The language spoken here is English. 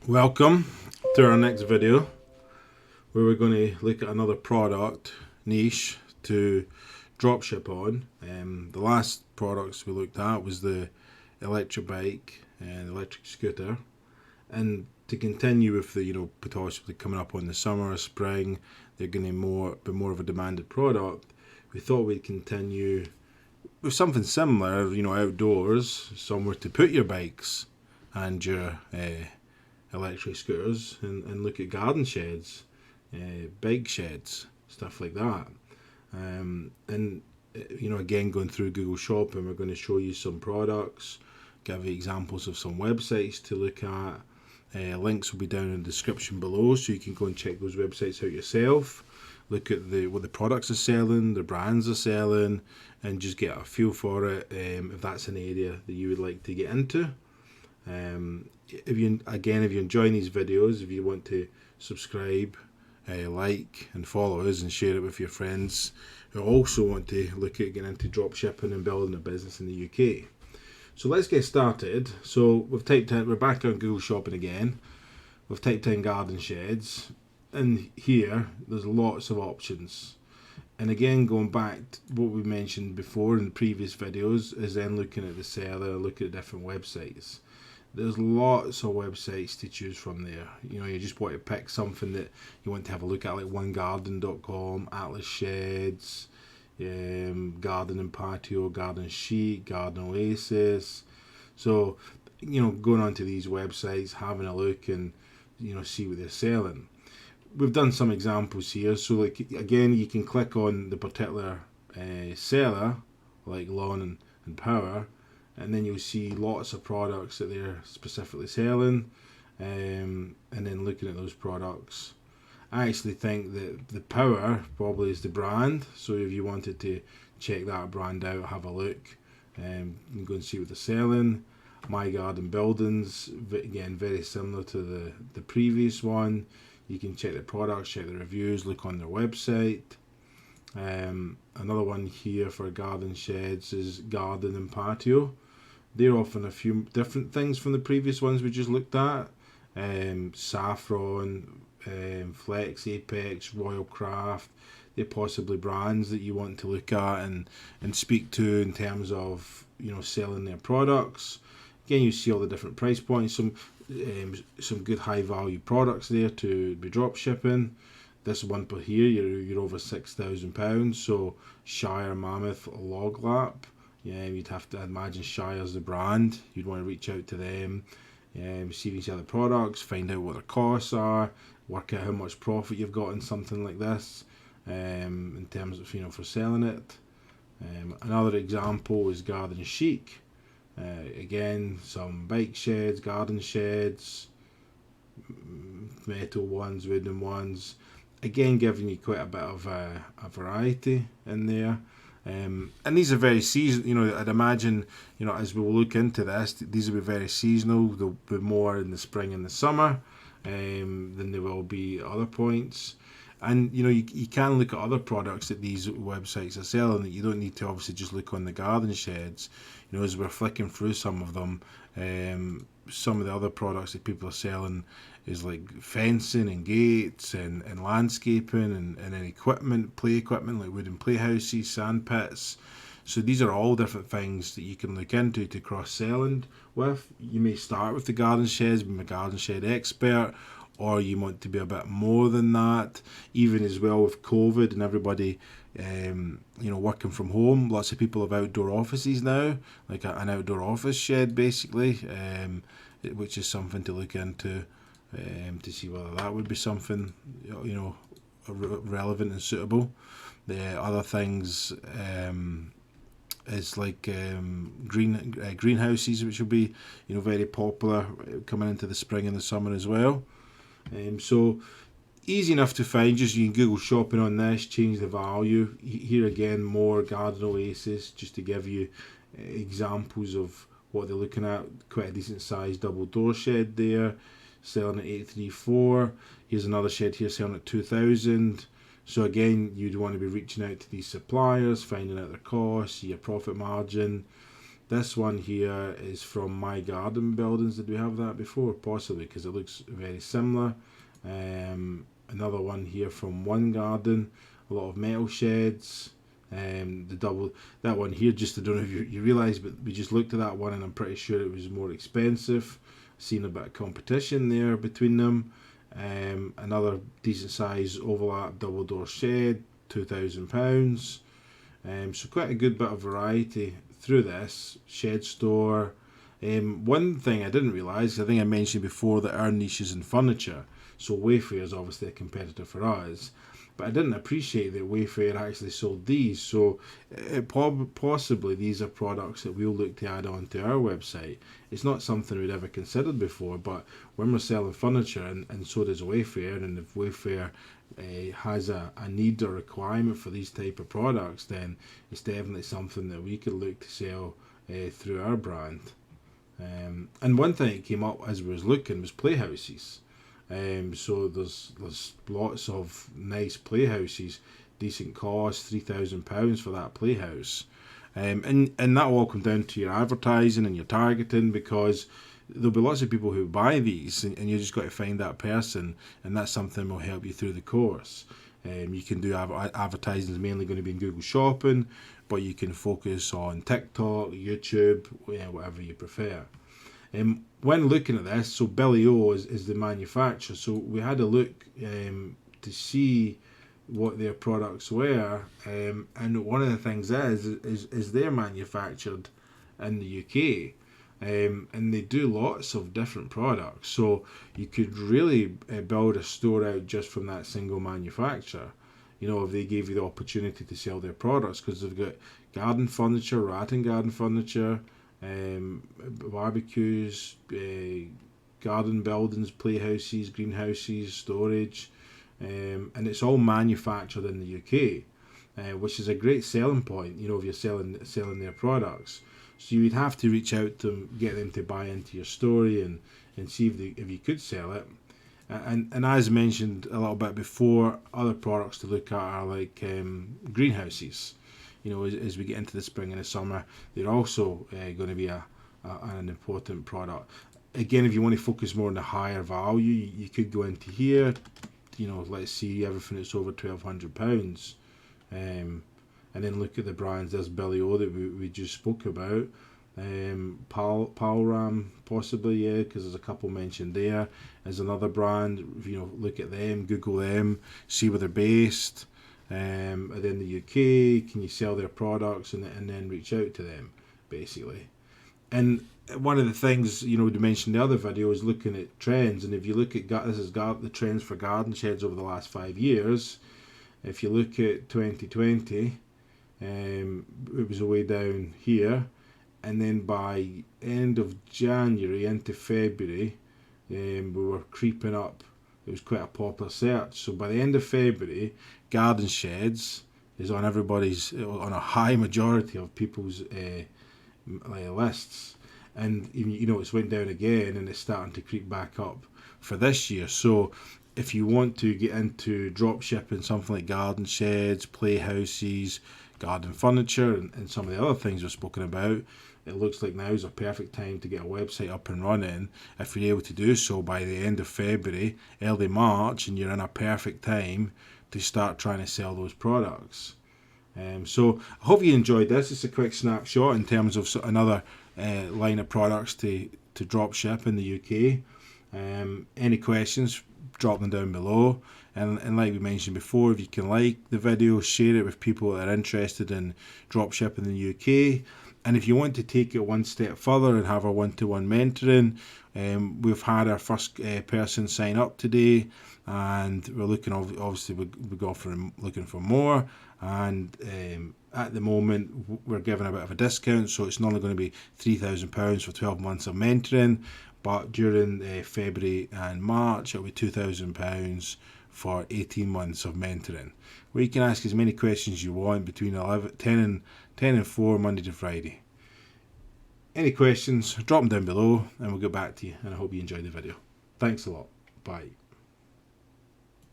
Welcome to our next video where we're going to look at another product niche to dropship on. The last products we looked at was the electric bike and electric scooter, and to continue with the possibly coming up on the summer or spring, they're going to be more of a demanded product. We thought we'd continue with something similar, outdoors, somewhere to put your bikes and your electric scooters, and look at garden sheds, bike sheds, stuff like that. And again, going through Google Shopping, we're going to show you some products, give you examples of some websites to look at. Links will be down in the description below, so you can go and check those websites out yourself. Look at what the products are selling, the brands are selling, and just get a feel for it, if that's an area that you would like to get into. If you're enjoying these videos, if you want to subscribe, like and follow us and share it with your friends who also want to look at getting into drop shipping and building a business in the UK. So let's get started. So we're back on Google Shopping again. We've typed in garden sheds, and here there's lots of options. And again, going back to what we mentioned before in previous videos, is then looking at the seller, looking at different websites. There's lots of websites to choose from there. You just want to pick something that you want to have a look at, like onegarden.com, Atlas Sheds, Garden and Patio, Garden Chic, Garden Oasis. So, going onto these websites, having a look and, see what they're selling. We've done some examples here. So, again, you can click on the particular seller, like Lawn and Power, and then you'll see lots of products that they're specifically selling, and then looking at those products. I actually think that the Power probably is the brand, so if you wanted to check that brand out, have a look, and go and see what they're selling. My Garden Buildings, again, very similar to the previous one. You can check the products, check the reviews, look on their website. Another one here for garden sheds is Garden and Patio. They're offering a few different things from the previous ones we just looked at. Saffron, Flex, Apex, Royal Craft. They're possibly brands that you want to look at and speak to in terms of selling their products. Again, you see all the different price points. Some good high value products there to be drop shipping. This one per here, you're over £6,000. So Shire Mammoth Log Lap. Yeah, you'd have to imagine Shire's the brand. You'd want to reach out to them, see if you sell the products, find out what their costs are, work out how much profit you've got in something like this, in terms of for selling it. Another example is Garden Chic. Again, some bike sheds, garden sheds, metal ones, wooden ones. Again, giving you quite a bit of a variety in there. And these are very seasonal. I'd imagine, as we will look into this, these will be very seasonal. They'll be more in the spring and the summer, than they will be at other points. And you can look at other products that these websites are selling. That you don't need to obviously just look on the garden sheds. As we're flicking through some of them, some of the other products that people are selling is like fencing and gates and landscaping and then equipment, play equipment like wooden playhouses, sand pits. So these are all different things that you can look into to cross-selling with. You may start with the garden sheds, being a garden shed expert, or you want to be a bit more than that. Even as well with COVID and everybody working from home, lots of people have outdoor offices now, like an outdoor office shed basically, which is something to look into, to see whether that would be something relevant and suitable. The other things is like greenhouses, which will be very popular coming into the spring and the summer as well. So easy enough to find. Just you can Google shopping on this, change the value. Here again, more Garden Oasis, just to give you examples of what they're looking at. Quite a decent sized double door shed there, selling at 834. Here's another shed here selling at 2000. So again, you'd want to be reaching out to these suppliers, finding out their costs, your profit margin. This one here is from My Garden Buildings. Did we have that before? Possibly, because it looks very similar. Another one here from One Garden, a lot of metal sheds. That one here, just I don't know if you realise, but we just looked at that one and I'm pretty sure it was more expensive. Seen a bit of competition there between them. Another decent size overlap double door shed, £2,000. So quite a good bit of variety through this shed store. One thing I didn't realise, I think I mentioned before that our niche is in furniture, so Wayfair is obviously a competitor for us, but I didn't appreciate that Wayfair actually sold these, so possibly these are products that we'll look to add on to our website. It's not something we'd ever considered before, but when we're selling furniture, and so does Wayfair, and if Wayfair has a need or requirement for these type of products, then it's definitely something that we could look to sell through our brand. And one thing that came up as we was looking was Playhouses. So there's lots of nice Playhouses, decent cost, £3,000 for that Playhouse. And that will all come down to your advertising and your targeting, because there'll be lots of people who buy these, and you just got to find that person, and that's something will help you through the course. You can do advertising is mainly going to be in Google Shopping, but you can focus on TikTok, YouTube, whatever you prefer. When looking at this, so Billy O is the manufacturer, so we had a look to see what their products were, and one of the things is they're manufactured in the UK, and they do lots of different products, so you could really build a store out just from that single manufacturer, if they gave you the opportunity to sell their products, because they've got garden furniture, rat and garden furniture, barbecues, garden buildings, playhouses, greenhouses, storage, and it's all manufactured in the UK, which is a great selling point, if you're selling their products. So you would have to reach out to them, get them to buy into your story, and see if you could sell it. And as mentioned a little bit before, other products to look at are like greenhouses. As we get into the spring and the summer, they're also going to be an important product. Again, if you want to focus more on the higher value, you could go into here. Let's see everything that's over £1,200, and then look at the brands. There's Billy O that we just spoke about. Palram possibly, because there's a couple mentioned there. There's another brand. Look at them, Google them, see where they're based. And then the UK, can you sell their products, and then reach out to them, basically. And one of the things, we mentioned in the other video, is looking at trends. And if you look at the trends for garden sheds over the last 5 years. If you look at 2020, it was way down here, and then by end of January into February, we were creeping up. It was quite a popular search. So by the end of February, garden sheds is on a high majority of people's lists, and it's went down again, and it's starting to creep back up for this year. So if you want to get into dropshipping, something like garden sheds, playhouses, garden furniture, and some of the other things we've spoken about, it looks like now is a perfect time to get a website up and running. If you're able to do so by the end of February, early March, and you're in a perfect time to start trying to sell those products. So I hope you enjoyed this. It's a quick snapshot in terms of another line of products to drop ship in the UK. Any questions, drop them down below. And like we mentioned before, if you can like the video, share it with people that are interested in drop shipping in the UK. And if you want to take it one step further and have a one-to-one mentoring, we've had our first person sign up today, and we're looking, obviously looking for more, and at the moment we're giving a bit of a discount, so it's not only going to be £3,000 for 12 months of mentoring, but during February and March it'll be £2,000 for 18 months of mentoring, where you can ask as many questions you want between 10 and 4 Monday to Friday. Any questions, drop them down below and we'll get back to you, and I hope you enjoyed the video. Thanks a lot. Bye.